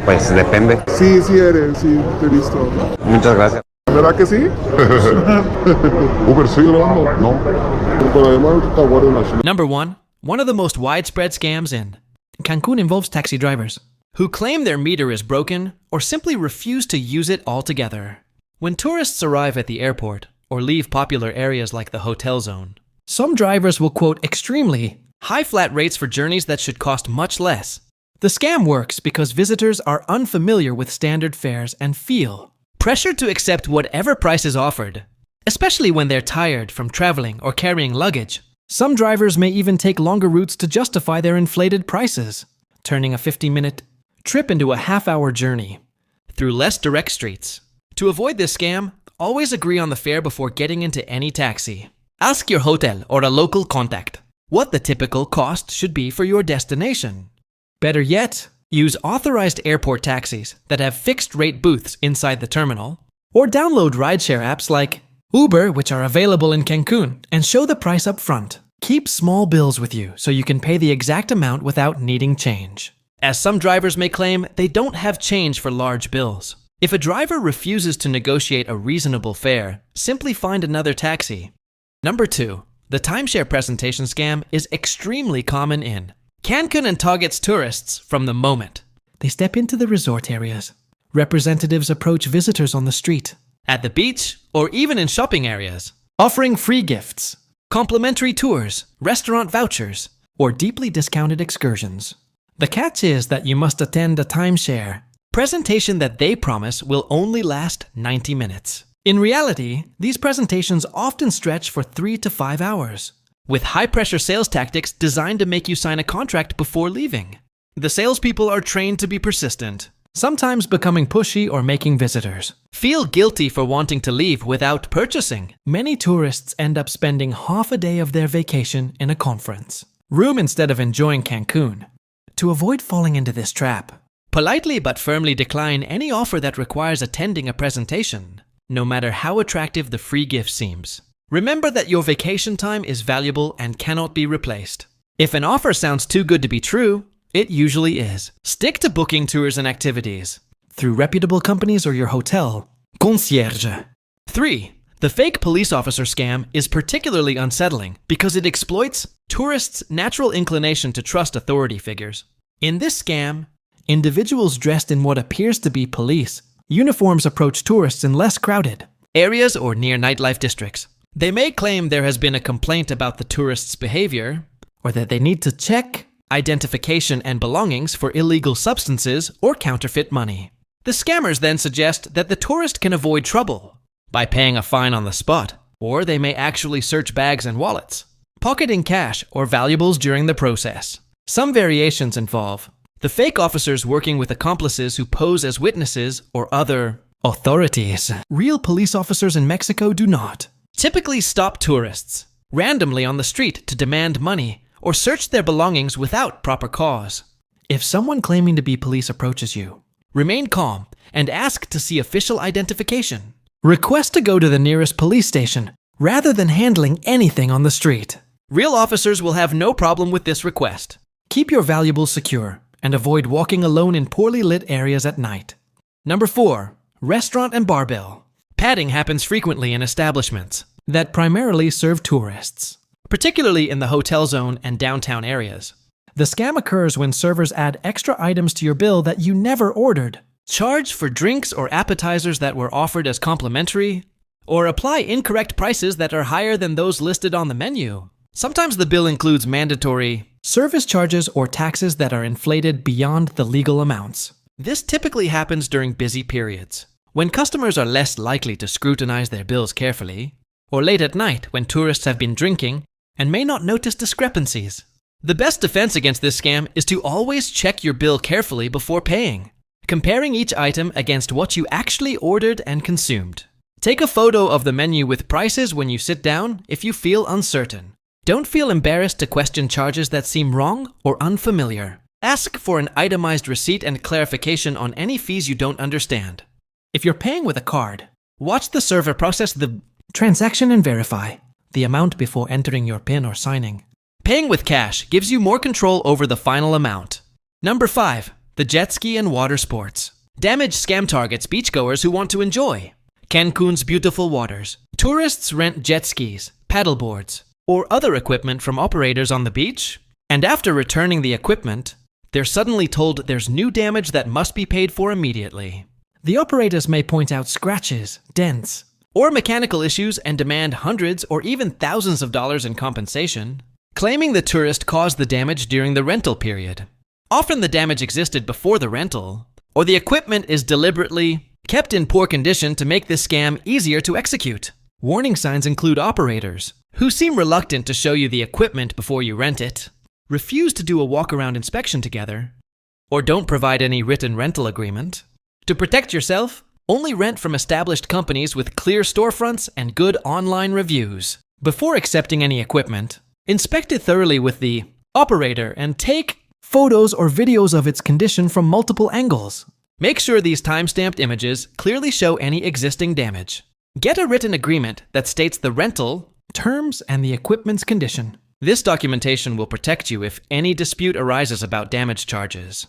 Pues depende. Sí, sí eres, sí, te he visto. Muchas gracias. ¿Verdad que sí? Uber, sí, lo amo. No. Pero además, ahorita guardo una chile. Number one of the most widespread scams in Cancun involves taxi drivers who claim their meter is broken or simply refuse to use it altogether. When tourists arrive at the airport or leave popular areas like the hotel zone, some drivers will quote extremely high flat rates for journeys that should cost much less. The scam works because visitors are unfamiliar with standard fares and feel pressured to accept whatever price is offered, especially when they're tired from traveling or carrying luggage. Some drivers may even take longer routes to justify their inflated prices, turning a 50-minute trip into a half-hour journey through less direct streets. To avoid this scam, always agree on the fare before getting into any taxi. Ask your hotel or a local contact what the typical cost should be for your destination. Better yet, use authorized airport taxis that have fixed-rate booths inside the terminal, or download rideshare apps like Uber, which are available in Cancun, and show the price up front. Keep small bills with you so you can pay the exact amount without needing change, as some drivers may claim they don't have change for large bills. If a driver refuses to negotiate a reasonable fare, simply find another taxi. Number 2. The timeshare presentation scam is extremely common in Cancun and targets tourists from the moment they step into the resort areas. Representatives approach visitors on the street, at the beach, or even in shopping areas, offering free gifts, complimentary tours, restaurant vouchers, or deeply discounted excursions. The catch is that you must attend a timeshare presentation that they promise will only last 90 minutes. In reality, these presentations often stretch for 3 to 5 hours, with high-pressure sales tactics designed to make you sign a contract before leaving. The salespeople are trained to be persistent, sometimes becoming pushy or making visitors feel guilty for wanting to leave without purchasing. Many tourists end up spending half a day of their vacation in a conference room instead of enjoying Cancun. To avoid falling into this trap, politely but firmly decline any offer that requires attending a presentation, no matter how attractive the free gift seems. Remember that your vacation time is valuable and cannot be replaced. If an offer sounds too good to be true, it usually is. Stick to booking tours and activities through reputable companies or your hotel concierge. 3. The fake police officer scam is particularly unsettling because it exploits tourists' natural inclination to trust authority figures. In this scam, individuals dressed in what appears to be police uniforms approach tourists in less crowded areas or near nightlife districts. They may claim there has been a complaint about the tourist's behavior, or that they need to check identification and belongings for illegal substances or counterfeit money. The scammers then suggest that the tourist can avoid trouble by paying a fine on the spot, or they may actually search bags and wallets, pocketing cash or valuables during the process. Some variations involve the fake officers working with accomplices who pose as witnesses or other authorities. Real police officers in Mexico do not typically stop tourists randomly on the street to demand money or search their belongings without proper cause. If someone claiming to be police approaches you, remain calm and ask to see official identification. Request to go to the nearest police station rather than handling anything on the street. Real officers will have no problem with this request. Keep your valuables secure and avoid walking alone in poorly lit areas at night. Number 4. Restaurant and bar bill. Padding happens frequently in establishments that primarily serve tourists, particularly in the hotel zone and downtown areas. The scam occurs when servers add extra items to your bill that you never ordered, charge for drinks or appetizers that were offered as complimentary, or apply incorrect prices that are higher than those listed on the menu. Sometimes the bill includes mandatory service charges or taxes that are inflated beyond the legal amounts. This typically happens during busy periods, when customers are less likely to scrutinize their bills carefully, or late at night when tourists have been drinking and may not notice discrepancies. The best defense against this scam is to always check your bill carefully before paying, comparing each item against what you actually ordered and consumed. Take a photo of the menu with prices when you sit down if you feel uncertain. Don't feel embarrassed to question charges that seem wrong or unfamiliar. Ask for an itemized receipt and clarification on any fees you don't understand. If you're paying with a card, watch the server process the transaction and verify the amount before entering your PIN or signing. Paying with cash gives you more control over the final amount. Number 5. the jet ski and water sports. Damage scam targets beachgoers who want to enjoy Cancun's beautiful waters. Tourists rent jet skis, paddleboards, or other equipment from operators on the beach, and after returning the equipment, they're suddenly told there's new damage that must be paid for immediately. The operators may point out scratches, dents, or mechanical issues and demand hundreds or even thousands of dollars in compensation, claiming the tourist caused the damage during the rental period. Often the damage existed before the rental, or the equipment is deliberately kept in poor condition to make this scam easier to execute. Warning signs include operators who seem reluctant to show you the equipment before you rent it, refuse to do a walk-around inspection together, or don't provide any written rental agreement. To protect yourself, only rent from established companies with clear storefronts and good online reviews. Before accepting any equipment, inspect it thoroughly with the operator and take photos or videos of its condition from multiple angles. Make sure these time-stamped images clearly show any existing damage. Get a written agreement that states the rental, terms, and the equipment's condition. This documentation will protect you if any dispute arises about damage charges.